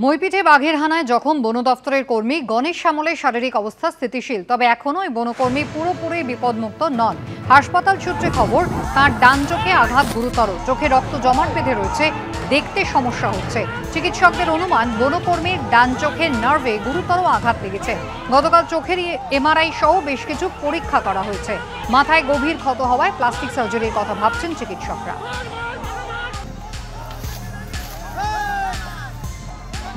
মইপিঠে বাঘের হানায় জখম বন দফতরের কর্মী গণেশ সামলের শারীরিক অবস্থা স্থিতিশীল, তবে এখনও ওই বনকর্মী পুরোপুরি বিপদমুক্ত নন। হাসপাতাল সূত্রে খবর, তাঁর ডান চোখে আঘাত গুরুতর, চোখে রক্ত জমাট বেঁধে রয়েছে, দেখতে সমস্যা হচ্ছে। চিকিৎসকদের অনুমান বনকর্মীর ডান চোখের নার্ভে গুরুতর আঘাত লেগেছে। গতকাল চোখের এমআরআই সহ বেশ কিছু পরীক্ষা করা হয়েছে। মাথায় গভীর ক্ষত হওয়ায় প্লাস্টিক সার্জারির কথা ভাবছেন চিকিৎসকরা।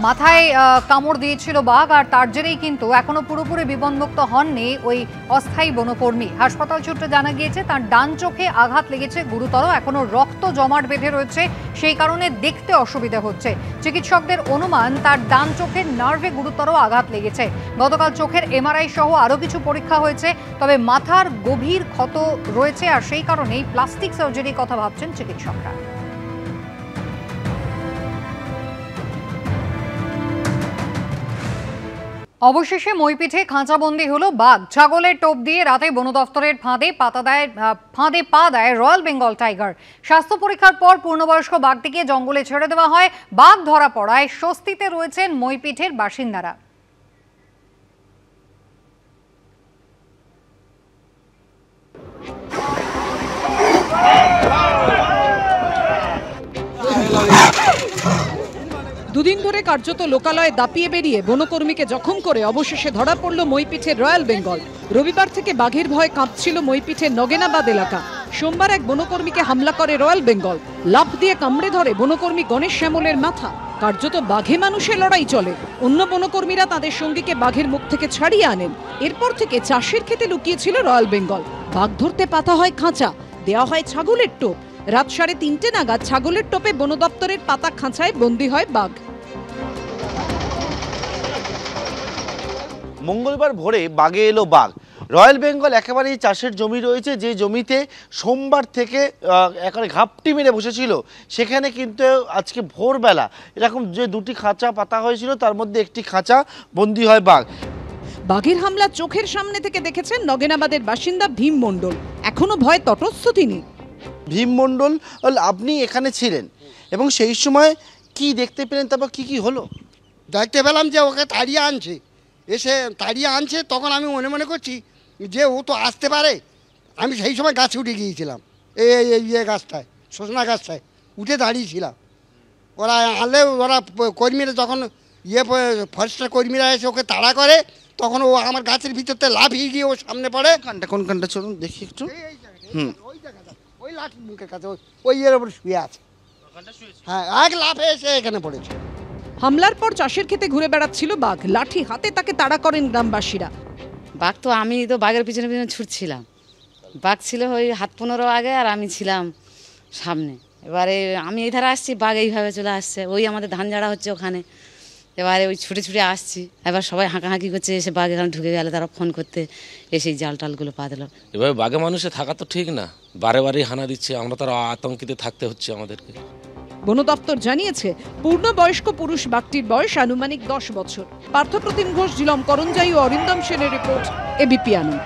মাথায় কামড় দিয়েছিল বাঘ, আর তার জেরেই কিন্তু এখনো পুরোপুরি বিপদমুক্ত হননি ওই অস্থায়ী বনকর্মী। হাসপাতাল সূত্রে জানা গিয়েছে তার ডান চোখে আঘাত লেগেছে গুরুতর, এখনো রক্ত জমাট বেঁধে রয়েছে, সেই কারণে দেখতে অসুবিধা হচ্ছে। চিকিৎসকদের অনুমান তার ডান চোখের নার্ভে গুরুতর আঘাত লেগেছে। গতকাল চোখের এমআরআই সহ আরও কিছু পরীক্ষা হয়েছে, তবে মাথার গভীর ক্ষত রয়েছে, আর সেই কারণেই প্লাস্টিক সার্জারির কথা ভাবছেন চিকিৎসকরা। অবশেষে মইপিঠে খাঁচাবন্দি হলো বাঘ। ছাগলের টোপ দিয়ে রাতে বন দফতরের ফাঁদে পা দেয় রয়্যাল বেঙ্গল টাইগার। স্বাস্থ্য পরীক্ষার পর পূর্ণবয়স্ক বাঘটিকে জঙ্গলে ছেড়ে দেওয়া হয়। বাঘ ধরা পড়ায় স্বস্তিতে রয়েছেন মইপিঠের বাসিন্দারা। দুদিন ধরে কার্যত লোকালয়ে দাপিয়ে বেরিয়ে বনকর্মীকে জখম করে অবশেষে ধরা পড়ল মইপিঠের রয়্যাল বেঙ্গল। রবিবার থেকে বাঘের ভয়ে কাঁপছিল মইপিঠের নগেনাবাদ এলাকা। সোমবার এক বনকর্মীকে হামলা করে রয়্যাল বেঙ্গল। লাফ দিয়ে কামড়ে ধরে বনকর্মী গণেশ শ্যামলের মাথা। কার্যত বাঘে মানুষের লড়াই চলে। অন্য বনকর্মীরা তাদের সঙ্গীকে বাঘের মুখ থেকে ছাড়িয়ে আনেন। এরপর থেকে চাষের খেতে লুকিয়েছিল রয়্যাল বেঙ্গল। বাঘ ধরতে পাতা হয় খাঁচা, দেওয়া হয় ছাগলের টোপ। রাত 3:30 নাগাদ ছাগলের টোপে বন দপ্তরের পাতা খাঁচায় বন্দী হয় বাঘ। মঙ্গলবার ভোরে বাগে এলো বাঘ। রয়্যাল বেঙ্গল একেবারেই চাষের জমি রয়েছে, যে জমিতে সোমবার থেকে একেবারে ঘাপটি মেরে বসেছিল, সেখানে কিন্তু আজকে ভোরবেলা এরকম যে দুটি খাঁচা পাতা হয়েছিল, তার মধ্যে একটি খাঁচা বন্দী হয় বাঘ। বাঘের হামলা চোখের সামনে থেকে দেখেছেন নগেনাবাদের বাসিন্দা ভীম মণ্ডল। এখনো ভয় তটস্থ তিনি। ভীম মণ্ডল, আপনি এখানে ছিলেন এবং সেই সময় কি দেখতে পেলেন, তারপর কি হলো? দেখতে পেলাম যে ওকে তাড়িয়ে আনছে, তখন আমি মনে করছি যে ও তো আসতে পারে। আমি সেই সময় গাছে উঠে গিয়েছিলাম, এই গাছটায়, সজনা গাছটায় উঠে দাঁড়িয়েছিলাম। ওরা কর্মীরা যখন ফরেস্টের কর্মীরা এসে ওকে তাড়া করে, তখন ও আমার গাছের ভিতরতে লাফিয়ে গিয়ে ও সামনে পড়ে। কোনখানটা চলুন দেখি একটু। ওই লাঠির মুখের কাছে ওই এর উপর শুয়ে আছে। হ্যাঁ, এক লাফে এসে এখানে পড়েছে। হামলার পর চাষের খেতে ঘুরে বেড়াচ্ছিল বাঘ। লাঠি হাতে তাকে তাড়া করেন গ্রামবাসীরা। বাঘ তো আমি তো বাঘের পিছনে ছুটছিলাম। বাঘ ছিল ওই 15 আগে, আর আমি ছিলাম সামনে। এবারে আমি এই ধারে আসছি, বাঘ এইভাবে চলে আসছে। ওই আমাদের ধান ঝাড়া হচ্ছে ওখানে, এবারে ওই ছুটে আসছি। এবার সবাই হাঁকাহাঁকি করছে, এসে বাঘ এখানে ঢুকে গেলে তারা ফোন করতে এসে জাল টালগুলো পা দিল। এভাবে বাঘে মানুষে থাকা তো ঠিক না, বারে হানা দিচ্ছে, আমরা তারা আতঙ্কিত থাকতে হচ্ছে আমাদেরকে। বন দপ্তর জানিয়েছে পূর্ণবয়স্ক পুরুষ বাঘটির বয়স আনুমানিক 10 বছর। পার্থপ্রতিম ঘোষ, জিলম করঞ্জাই ও অরিন্দম সেনের রিপোর্ট, এবিপি আনন্দ।